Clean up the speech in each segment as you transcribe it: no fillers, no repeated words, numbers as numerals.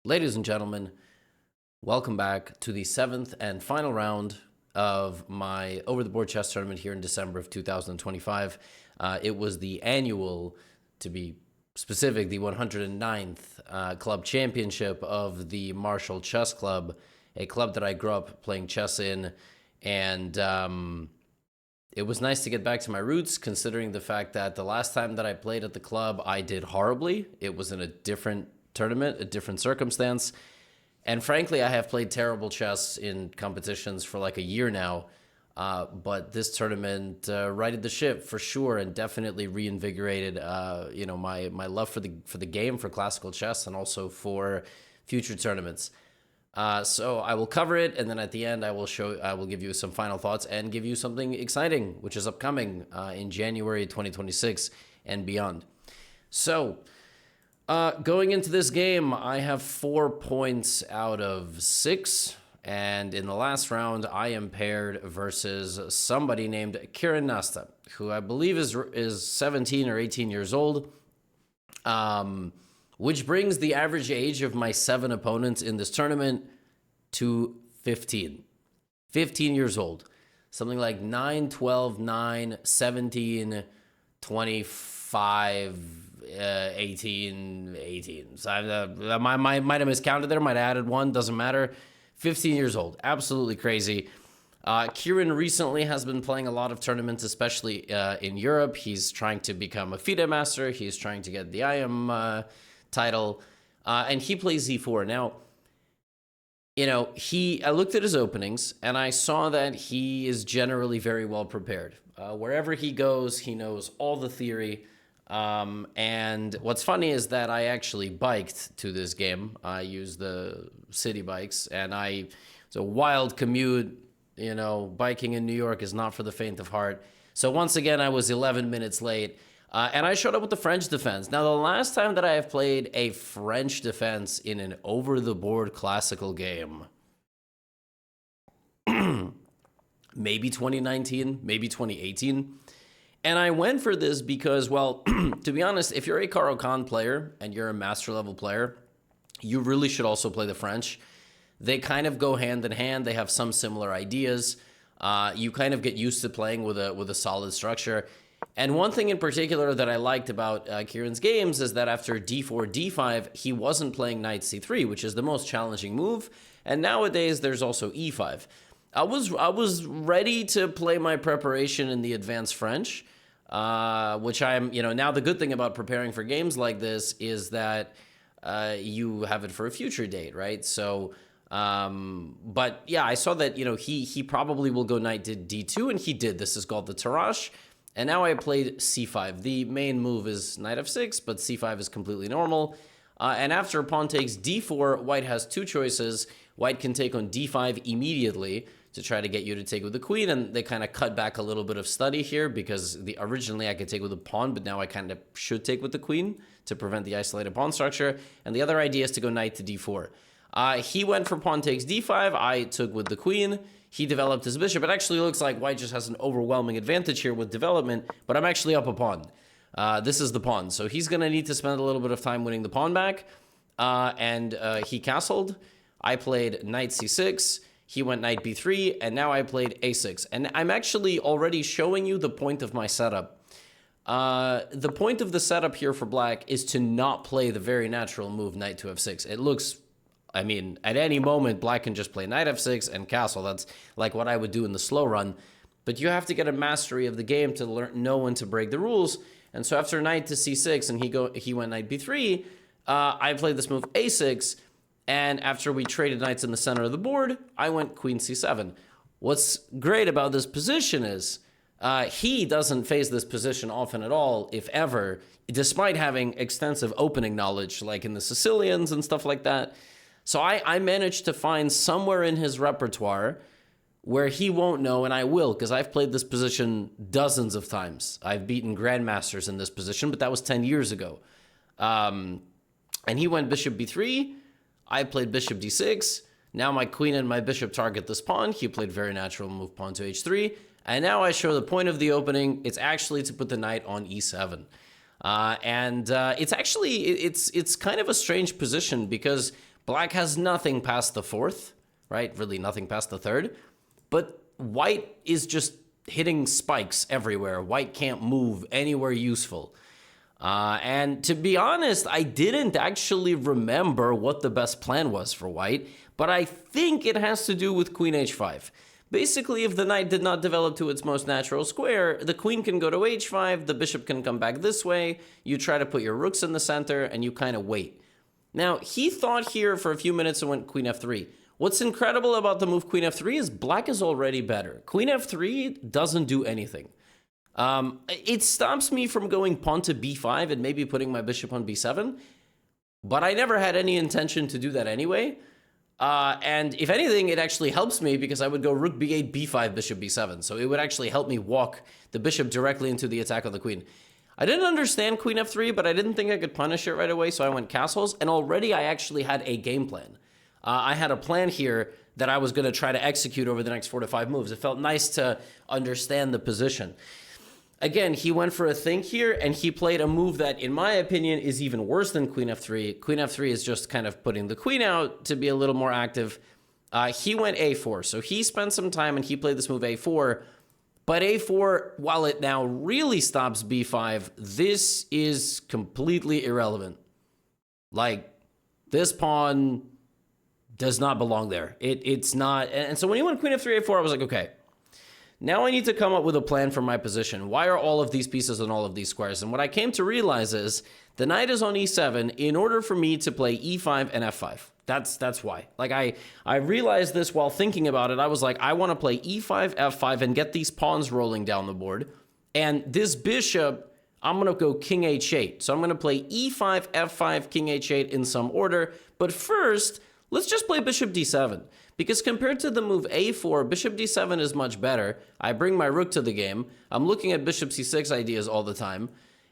Ladies and gentlemen, welcome back to the seventh and final round of my over-the-board chess tournament here in December of 2025. It was the annual, to be specific, the 109th club championship of the Marshall Chess Club, a club that I grew up playing chess in, and it was nice to get back to my roots, considering the fact that the last time that I played at the club, I did horribly. It was in a different tournament, a different circumstance. And frankly, I have played terrible chess in competitions for like a year now. But this tournament righted the ship for sure, and definitely reinvigorated, my love for the game, for classical chess, and also for future tournaments. So I will cover it, and then at the end, I will give you some final thoughts and give you something exciting, which is upcoming in January 2026 and beyond. So, going into this game, I have 4 points out of 6, and in the last round, I am paired versus somebody named Kiran Nasta, who I believe is 17 or 18 years old, which brings the average age of my 7 opponents in this tournament to 15. 15 years old. Something like 9, 12, 9, 17, 25, 18. So I might have miscounted there, might have added 1, doesn't matter. 15 years old. Absolutely crazy. Kieran recently has been playing a lot of tournaments, especially in Europe. He's trying to become a FIDE master. He's trying to get the IM title, and he plays Z4. Now, I looked at his openings, and I saw that he is generally very well prepared. Wherever he goes, he knows all the theory. And what's funny is that I actually biked to this game. I used the city bikes, and it's a wild commute. Biking in New York is not for the faint of heart. So once again, I was 11 minutes late. And I showed up with the French defense. Now, the last time that I have played a French defense in an over-the-board classical game, maybe 2019, maybe 2018. And I went for this because, well, to be honest, if you're a Caro-Kann player and you're a master-level player, you really should also play the French. They kind of go hand in hand. They have some similar ideas. You kind of get used to playing with a solid structure. And one thing in particular that I liked about Kieran's games is that after d4, d5, he wasn't playing knight c3, which is the most challenging move. And nowadays, there's also e5. I was ready to play my preparation in the advanced French, which I'm, now the good thing about preparing for games like this is that you have it for a future date, right? So, but yeah, I saw that, he probably will go knight to d2, and he did. This is called the Tarrasch. And now I played c5. The main move is knight f6, but c5 is completely normal. And after pawn takes d4, white has 2 choices. White can take on d5 immediately to try to get you to take with the queen, and they kind of cut back a little bit of study here because originally I could take with the pawn, but now I kind of should take with the queen to prevent the isolated pawn structure. And the other idea is to go knight to d4. He went for pawn takes d5. I took with the queen. He developed his bishop. It actually looks like white just has an overwhelming advantage here with development, but I'm actually up a pawn. This is the pawn, so he's going to need to spend a little bit of time winning the pawn back, and he castled. I played knight c6. He went knight b3, and now I played a6. And I'm actually already showing you the point of my setup. The point of the setup here for black is to not play the very natural move knight to f6. It looks... at any moment, black can just play knight f6 and castle. That's like what I would do in the slow run. But you have to get a mastery of the game to know when to break the rules. And so after knight to c6 and he went knight b3, I played this move a6. And after we traded knights in the center of the board, I went queen c7. What's great about this position is he doesn't face this position often at all, if ever, despite having extensive opening knowledge, like in the Sicilians and stuff like that. So I managed to find somewhere in his repertoire where he won't know, and I will, because I've played this position dozens of times. I've beaten grandmasters in this position, but that was 10 years ago. And he went bishop b3. I played bishop d6. Now my queen and my bishop target this pawn. He played very natural move pawn to h3. And now I show the point of the opening. It's actually to put the knight on e7. It's actually, it's kind of a strange position because Black has nothing past the fourth, right? Really nothing past the third. But white is just hitting spikes everywhere. White can't move anywhere useful. And to be honest, I didn't actually remember what the best plan was for white, but I think it has to do with queen h5. Basically, if the knight did not develop to its most natural square, the queen can go to h5, the bishop can come back this way, you try to put your rooks in the center, and you kind of wait. Now, he thought here for a few minutes and went queen f3. What's incredible about the move queen f3 is black is already better. Queen f3 doesn't do anything. It stops me from going pawn to b5 and maybe putting my bishop on b7, but I never had any intention to do that anyway. And if anything, it actually helps me because I would go rook b8, b5, bishop b7. So it would actually help me walk the bishop directly into the attack on the queen. I didn't understand queen f3, but I didn't think I could punish it right away, so I went castles, and already I actually had a game plan. I had a plan here that I was going to try to execute over the next 4 to 5 moves. It felt nice to understand the position. Again, he went for a think here, and he played a move that, in my opinion, is even worse than queen f3. Queen f3 is just kind of putting the queen out to be a little more active. He went a4, so he spent some time, and he played this move a4. But a4, while it now really stops b5, this is completely irrelevant. Like, this pawn does not belong there. It's not. And so when he went queen f3, a4, I was like, okay. Now I need to come up with a plan for my position. Why are all of these pieces on all of these squares? And what I came to realize is the knight is on e7 in order for me to play e5 and f5. That's why. Like I realized this while thinking about it. I was like, I want to play e5, f5 and get these pawns rolling down the board. And this bishop, I'm going to go king h8. So I'm going to play e5, f5, king h8 in some order. But first, let's just play bishop d7. Because compared to the move a4, bishop d7 is much better. I bring my rook to the game. I'm looking at bishop c6 ideas all the time.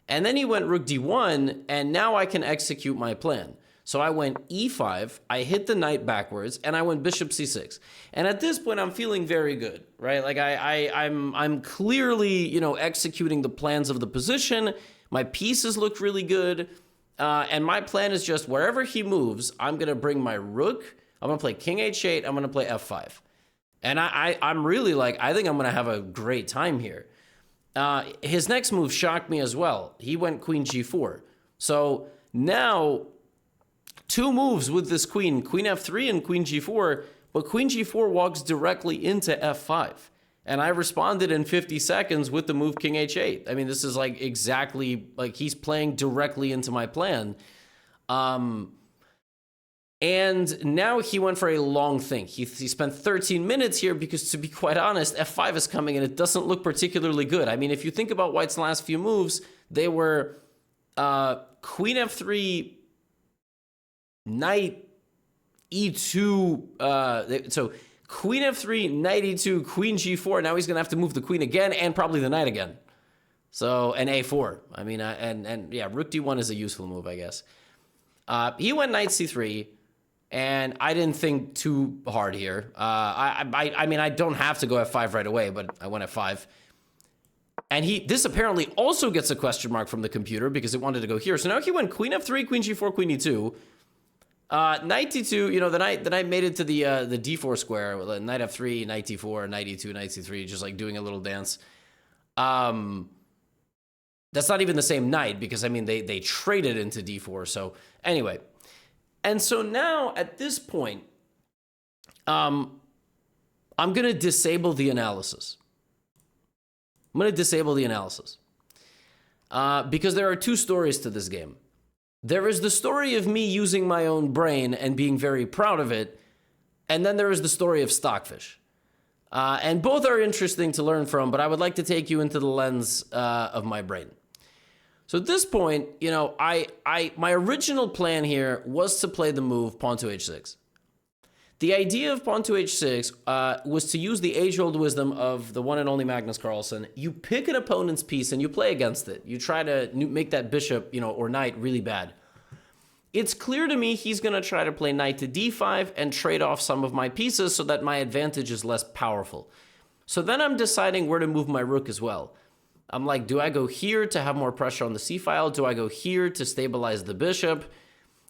And then he went rook d1, and now I can execute my plan. So I went e5, I hit the knight backwards, and I went bishop c6. And at this point, I'm feeling very good, right? Like I'm clearly, executing the plans of the position. My pieces look really good. And my plan is just wherever he moves, I'm going to bring my rook. I'm going to play king h8. I'm going to play f5. And I'm really like, I think I'm going to have a great time here. His next move shocked me as well. He went queen g4. So now 2 moves with this queen f3 and queen g4, but queen g4 walks directly into f5. And I responded in 50 seconds with the move king h8. I mean, this is like exactly like he's playing directly into my plan. And now he went for a long think. He spent 13 minutes here because, to be quite honest, f5 is coming and it doesn't look particularly good. I mean, if you think about White's last few moves, they were queen f3, knight e2. So queen f3, knight e2, queen g4. Now he's going to have to move the queen again and probably the knight again. So, and a4. I mean, and yeah, rook d1 is a useful move, I guess. He went knight c3. And I didn't think too hard here. I mean, I don't have to go f5 right away, but I went f5. And this apparently also gets a question mark from the computer because it wanted to go here. So now he went queen f3, queen g4, queen e2. Knight d2, the knight made it to the d4 square. Knight f3, knight d4, knight e2, knight c3, just like doing a little dance. That's not even the same knight because, I mean, they traded into d4. So anyway. And so now, at this point, I'm going to disable the analysis. Because there are 2 stories to this game. There is the story of me using my own brain and being very proud of it, and then there is the story of Stockfish. And both are interesting to learn from, but I would like to take you into the lens of my brain. So at this point, my original plan here was to play the move pawn to h6. The idea of pawn to h6 was to use the age-old wisdom of the one and only Magnus Carlsen. You pick an opponent's piece and you play against it. You try to make that bishop, or knight really bad. It's clear to me he's going to try to play knight to d5 and trade off some of my pieces so that my advantage is less powerful. So then I'm deciding where to move my rook as well. I'm like, do I go here to have more pressure on the c-file? Do I go here to stabilize the bishop?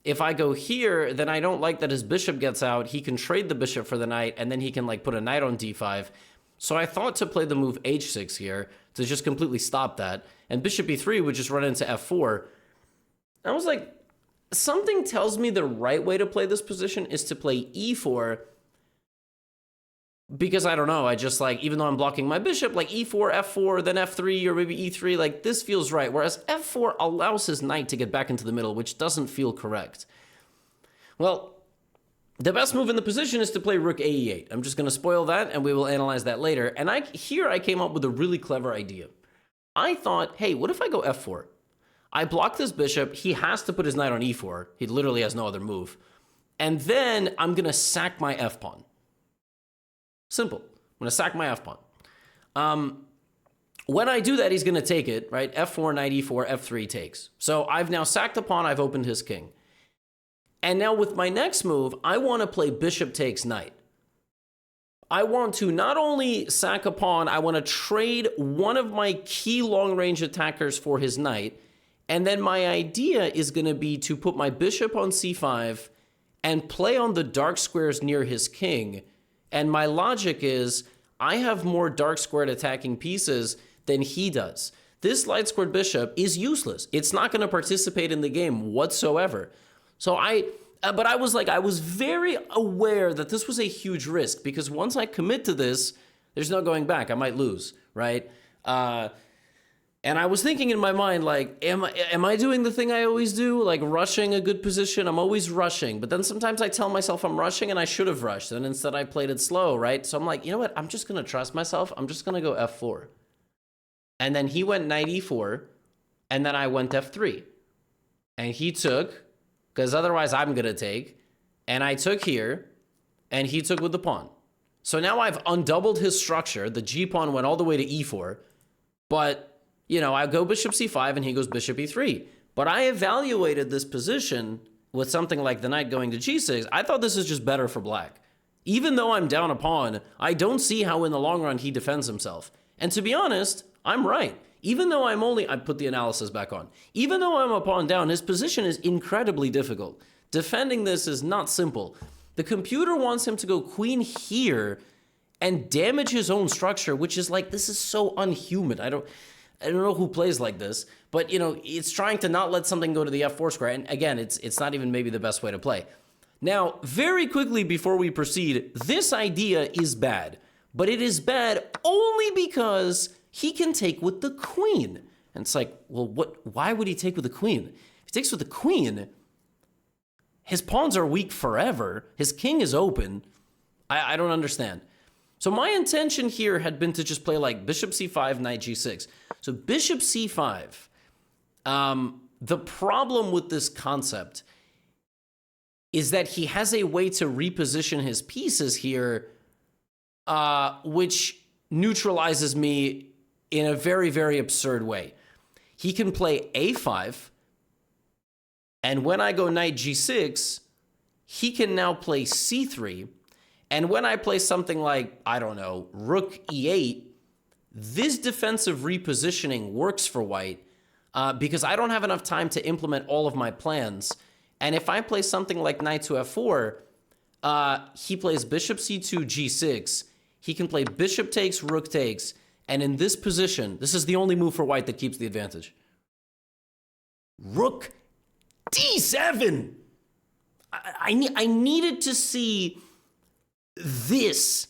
if I go here, then I don't like that his bishop gets out. He can trade the bishop for the knight, and then he can like put a knight on d5. So I thought to play the move h6 here to just completely stop that. And bishop e3 would just run into f4. I was like, something tells me the right way to play this position is to play e4. Because I don't know, I just like, even though I'm blocking my bishop, like e4, f4, then f3, or maybe e3, like this feels right. Whereas f4 allows his knight to get back into the middle, which doesn't feel correct. Well, the best move in the position is to play rook a8. I'm just going to spoil that, and we will analyze that later. And here I came up with a really clever idea. I thought, hey, what if I go f4? I block this bishop. He has to put his knight on e4. He literally has no other move. And then I'm going to sack my f-pawn. Simple. I'm going to sack my f-pawn. When I do that, he's going to take it, right? f4, knight e4, f3 takes. So I've now sacked the pawn. I've opened his king. And now with my next move, I want to play bishop takes knight. I want to not only sack a pawn, I want to trade one of my key long-range attackers for his knight. And then my idea is going to be to put my bishop on c5 and play on the dark squares near his king. And my logic is, I have more dark squared attacking pieces than he does. This light squared bishop is useless. It's not going to participate in the game whatsoever. So I was very aware that this was a huge risk, because once I commit to this, there's no going back. I might lose, right? And I was thinking in my mind, like, am I doing the thing I always do? Like rushing a good position? I'm always rushing. But then sometimes I tell myself I'm rushing and I should have rushed. And instead I played it slow, right? So I'm like, you know what? I'm just going to trust myself. I'm just going to go f4. And then he went knight e4. And then I went f3. And he took, because otherwise I'm going to take. And I took here. And he took with the pawn. So now I've undoubled his structure. The g pawn went all the way to e4. But you know, I go bishop c5 and he goes bishop e3. But I evaluated this position with something like the knight going to g6. I thought this is just better for black. Even though I'm down a pawn, I don't see how in the long run he defends himself. And to be honest, I'm right. Even though I put the analysis back on. Even though I'm a pawn down, his position is incredibly difficult. Defending this is not simple. The computer wants him to go queen here and damage his own structure, which is like, this is so unhuman. I don't know who plays like this, but you know, it's trying to not let something go to the f4 square. And again, it's not even maybe the best way to play. Now, very quickly before we proceed, this idea is bad, but it is bad only because he can take with the queen. And it's like, well, why would he take with the queen? If he takes with the queen, his pawns are weak forever. His king is open. I don't understand. So my intention here had been to just play like bishop c5, knight g6. So bishop c5, the problem with this concept is that he has a way to reposition his pieces here, which neutralizes me in a very, very absurd way. He can play a5, and when I go knight g6, he can now play c3, and when I play something like, I don't know, rook e8, this defensive repositioning works for white because I don't have enough time to implement all of my plans. And if I play something like knight to f4, he plays bishop c2, g6. He can play bishop takes, rook takes. And in this position, this is the only move for white that keeps the advantage. Rook d7! I needed to see this,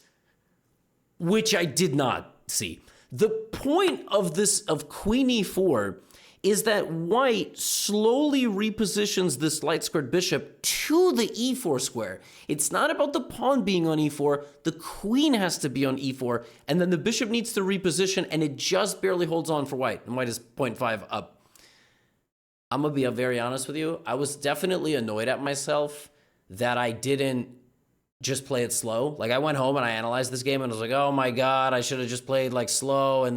which I did not see. The point of this, of queen e4, is that white slowly repositions this light squared bishop to the e4 square. It's not about the pawn being on e4, the queen has to be on e4, and then the bishop needs to reposition, and it just barely holds on for white, and white is 0.5 up. I'm gonna be very honest with you, I was definitely annoyed at myself that I didn't just play it slow. Like I went home and I analyzed this game and I was like, oh my God, I should have just played like slow.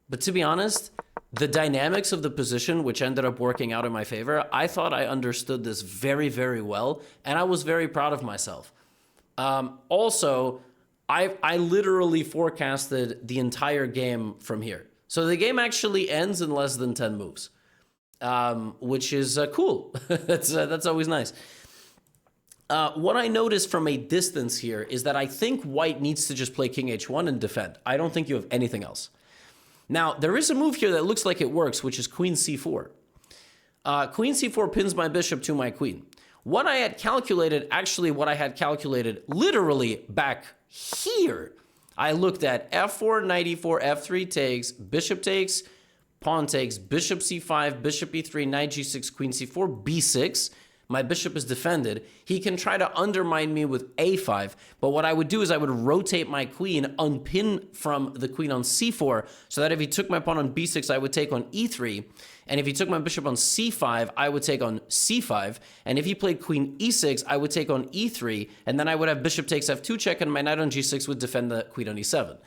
But to be honest, the dynamics of the position, which ended up working out in my favor, I thought I understood this very, very well. And I was very proud of myself. Also, I literally forecasted the entire game from here. So the game actually ends in less than 10 moves. which is cool. That's always nice. What I noticed from a distance here is that I think white needs to just play king h1 and defend. I don't think you have anything else. Now, there is a move here that looks like it works, which is queen c4. Queen c4 pins my bishop to my queen. What I had calculated literally back here, I looked at f4, knight e4, f3 takes, bishop takes, pawn takes, bishop c5, bishop e3, knight g6, queen c4, b6. My bishop is defended. He can try to undermine me with a5, but what I would do is I would rotate my queen, unpin from the queen on c4, so that if he took my pawn on b6, I would take on e3, and if he took my bishop on c5, I would take on c5, and if he played queen e6, I would take on e3, and then I would have bishop takes f2 check, and my knight on g6 would defend the queen on e7.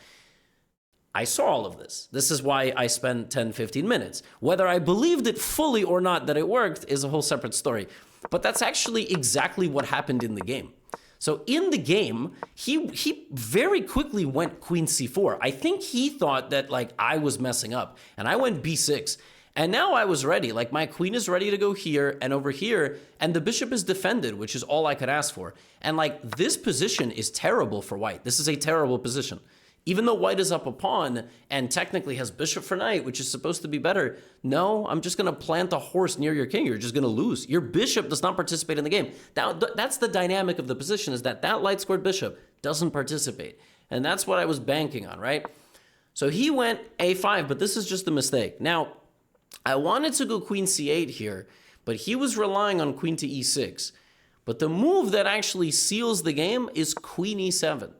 I saw all of this. This is why I spent 10, 15 minutes. Whether I believed it fully or not that it worked is a whole separate story. But that's actually exactly what happened in the game. So in the game, he very quickly went queen c4. I think he thought that like I was messing up, and I went b6. And now I was ready. Like my queen is ready to go here and over here, and the bishop is defended, which is all I could ask for. And like this position is terrible for white. This is a terrible position. Even though white is up a pawn and technically has bishop for knight, which is supposed to be better, no, I'm just going to plant a horse near your king. You're just going to lose. Your bishop does not participate in the game. That's the dynamic of the position, is that light squared bishop doesn't participate. And that's what I was banking on, right? So he went a5, but this is just a mistake. Now, I wanted to go queen c8 here, but he was relying on queen to e6. But the move that actually seals the game is queen e7.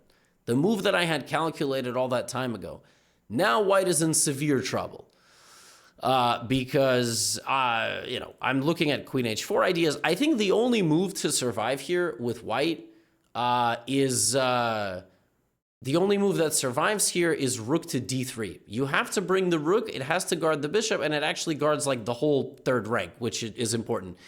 The move that I had calculated all that time ago. Now white is in severe trouble because, I'm looking at queen h4 ideas. I think the only move to survive here with white the only move that survives here is rook to d3. You have to bring the rook. It has to guard the bishop, and it actually guards like the whole third rank, which is important.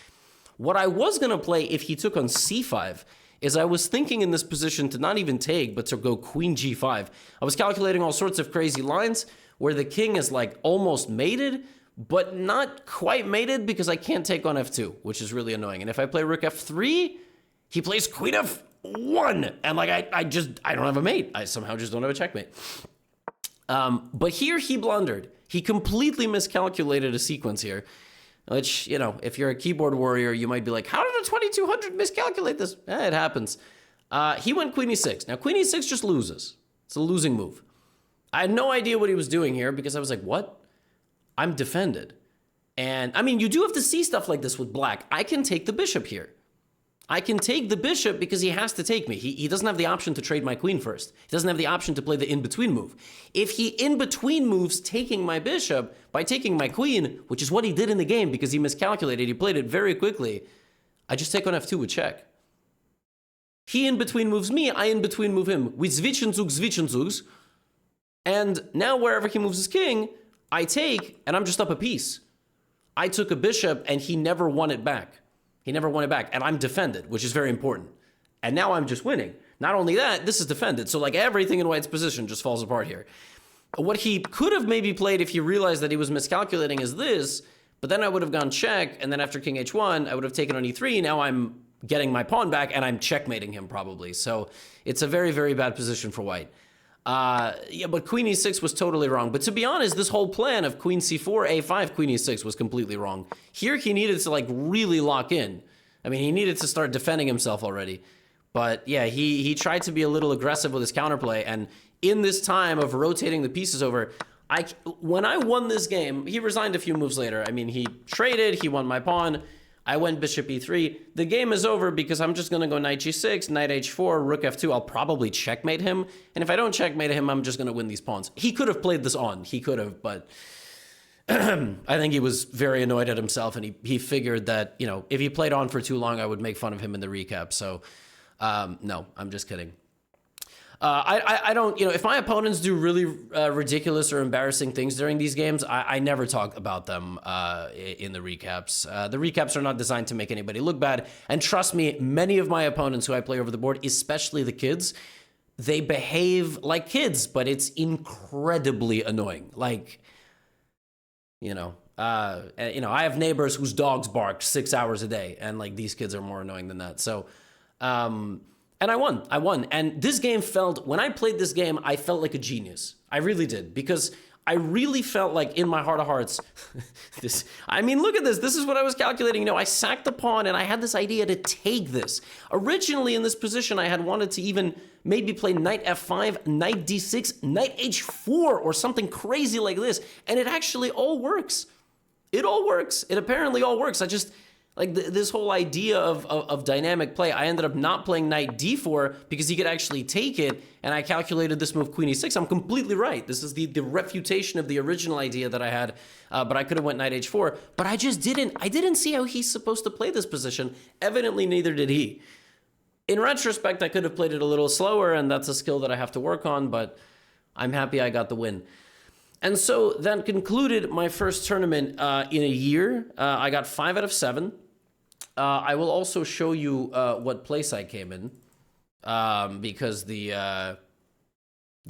What I was going to play if he took on c5 is I was thinking in this position to not even take, but to go queen g5. I was calculating all sorts of crazy lines where the king is like almost mated, but not quite mated because I can't take on f2, which is really annoying. And if I play rook f3, he plays queen f1. And like, I don't have a mate. I somehow just don't have a checkmate. But here he blundered. He completely miscalculated a sequence here. Which, if you're a keyboard warrior, you might be like, how did a 2200 miscalculate this? It happens. He went queen e6. Now, queen e6 just loses. It's a losing move. I had no idea what he was doing here because I was like, what? I'm defended. And, I mean, you do have to see stuff like this with black. I can take the bishop here. I can take the bishop because he has to take me. He doesn't have the option to trade my queen first. He doesn't have the option to play the in-between move. If he in-between moves taking my bishop by taking my queen, which is what he did in the game because he miscalculated, he played it very quickly, I just take on f2 with check. He in-between moves me, I in-between move him. We Zwischenzugs. And now wherever he moves his king, I take, and I'm just up a piece. I took a bishop, and he never won it back. He never won it back, and I'm defended, which is very important. And now I'm just winning. Not only that, this is defended, so like everything in white's position just falls apart here. What he could have maybe played if he realized that he was miscalculating is this, but then I would have gone check, and then after king h1, I would have taken on e3. Now I'm getting my pawn back, and I'm checkmating him probably. So it's a very, very bad position for white. But queen e6 was totally wrong. But to be honest, this whole plan of queen c4, a5, queen e6 was completely wrong. Here he needed to like really lock in. I mean, he needed to start defending himself already. But yeah, he tried to be a little aggressive with his counterplay. And in this time of rotating the pieces over, when I won this game, he resigned a few moves later. I mean, he traded, he won my pawn. I went bishop e3. The game is over because I'm just going to go knight g6, knight h4, rook f2. I'll probably checkmate him. And if I don't checkmate him, I'm just going to win these pawns. He could have played this on. He could have, but I think he was very annoyed at himself. And he figured that, if he played on for too long, I would make fun of him in the recap. So, no, I'm just kidding. I don't, if my opponents do really ridiculous or embarrassing things during these games, I never talk about them in the recaps. The recaps are not designed to make anybody look bad. And trust me, many of my opponents who I play over the board, especially the kids, they behave like kids, but it's incredibly annoying. Like, And, you know, I have neighbors whose dogs bark 6 hours a day, and like these kids are more annoying than that. So, and I won. And this game when I played this game, I felt like a genius. I really did, because I really felt like in my heart of hearts, I mean, look at this. This is what I was calculating. You know, I sacked the pawn and I had this idea to take this. Originally in this position, I had wanted to even maybe play knight f5, knight d6, knight h4, or something crazy like this. And it actually all works. It all works. It apparently all works. I just, like this whole idea of dynamic play, I ended up not playing knight d4 because he could actually take it, and I calculated this move queen e6. I'm completely right. This is the refutation of the original idea that I had, but I could have went knight h4, but I just didn't. I didn't see how he's supposed to play this position. Evidently, neither did he. In retrospect, I could have played it a little slower, and that's a skill that I have to work on, but I'm happy I got the win. And so that concluded my first tournament in a year. I got 5 out of 7. I will also show you what place I came in, because the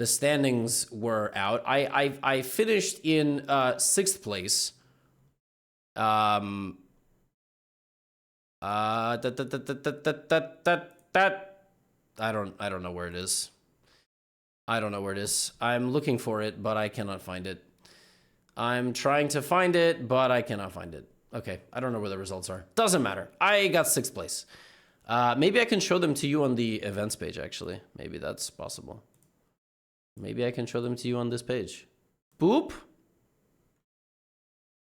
standings were out. I finished in 6th place. I don't know where it is. I don't know where it is. I'm looking for it, but I cannot find it. I'm trying to find it, but I cannot find it. Okay, I don't know where the results are. Doesn't matter. I got 6th place. Maybe I can show them to you on the events page, actually. Maybe that's possible. Maybe I can show them to you on this page. Boop.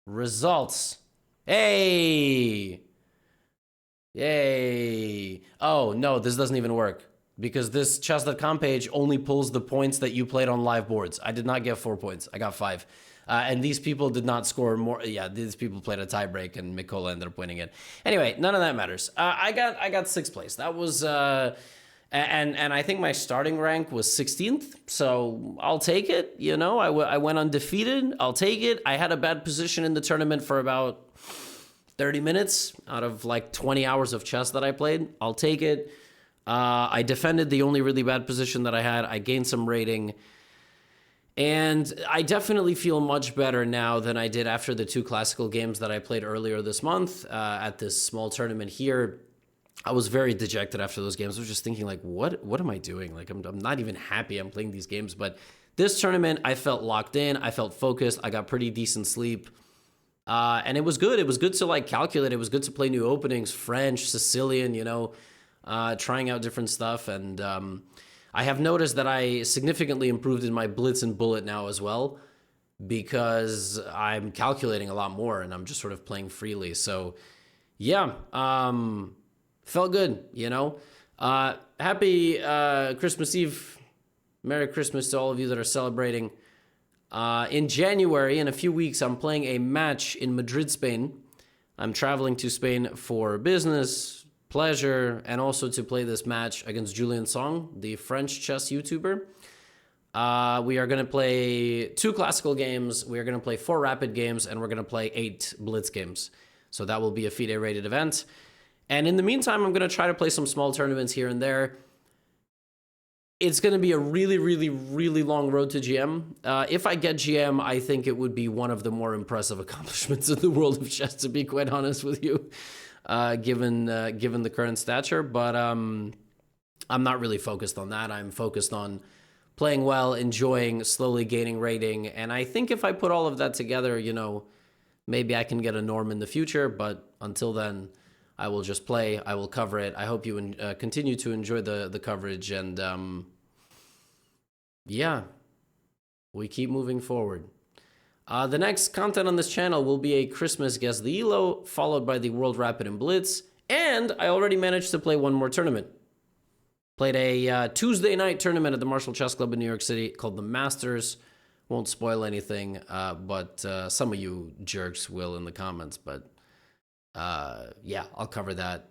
Results. Hey! Yay! Oh, no, this doesn't even work, because this chess.com page only pulls the points that you played on live boards. I did not get 4 points. I got 5. And these people did not score more. Yeah, these people played a tiebreak, and Mikola ended up winning it. Anyway, none of that matters. I got 6th place. That was, and I think my starting rank was 16th. So I'll take it. You know, I went undefeated. I'll take it. I had a bad position in the tournament for about 30 minutes out of like 20 hours of chess that I played. I'll take it. I defended the only really bad position that I had. I gained some rating. And I definitely feel much better now than I did after the 2 classical games that I played earlier this month at this small tournament here. I was very dejected after those games. I was just thinking, like, what am I doing? Like, I'm not even happy I'm playing these games. But this tournament, I felt locked in. I felt focused. I got pretty decent sleep. And it was good. It was good to, like, calculate. It was good to play new openings, French, Sicilian, you know, trying out different stuff. And I have noticed that I significantly improved in my blitz and bullet now as well, because I'm calculating a lot more and I'm just sort of playing freely. So yeah, felt good, you know. Happy Christmas Eve. Merry Christmas to all of you that are celebrating. In January, in a few weeks, I'm playing a match in Madrid, Spain. I'm traveling to Spain for business, pleasure, and also to play this match against Julian Song, the French chess YouTuber. We are going to play 2 classical games, we are going to play 4 rapid games, and we're going to play 8 blitz games. So that will be a FIDE rated event. And in the meantime, I'm going to try to play some small tournaments here and there. It's going to be a really, really, really long road to GM. If I get GM, I think it would be one of the more impressive accomplishments in the world of chess, to be quite honest with you. Given the current stature, but I'm not really focused on that. I'm focused on playing well, enjoying, slowly gaining rating, and I think if I put all of that together, you know, maybe I can get a norm in the future, but until then, I will just play, I will cover it. I hope you continue to enjoy the coverage, and yeah, we keep moving forward. The next content on this channel will be a Christmas Guess the ELO, followed by the World Rapid and Blitz, and I already managed to play one more tournament. Played a Tuesday night tournament at the Marshall Chess Club in New York City called the Masters. Won't spoil anything, but some of you jerks will in the comments, but yeah, I'll cover that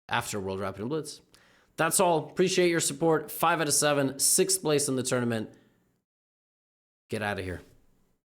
after World Rapid and Blitz. That's all. Appreciate your support. 5 out of 7, 6th place in the tournament. Get out of here.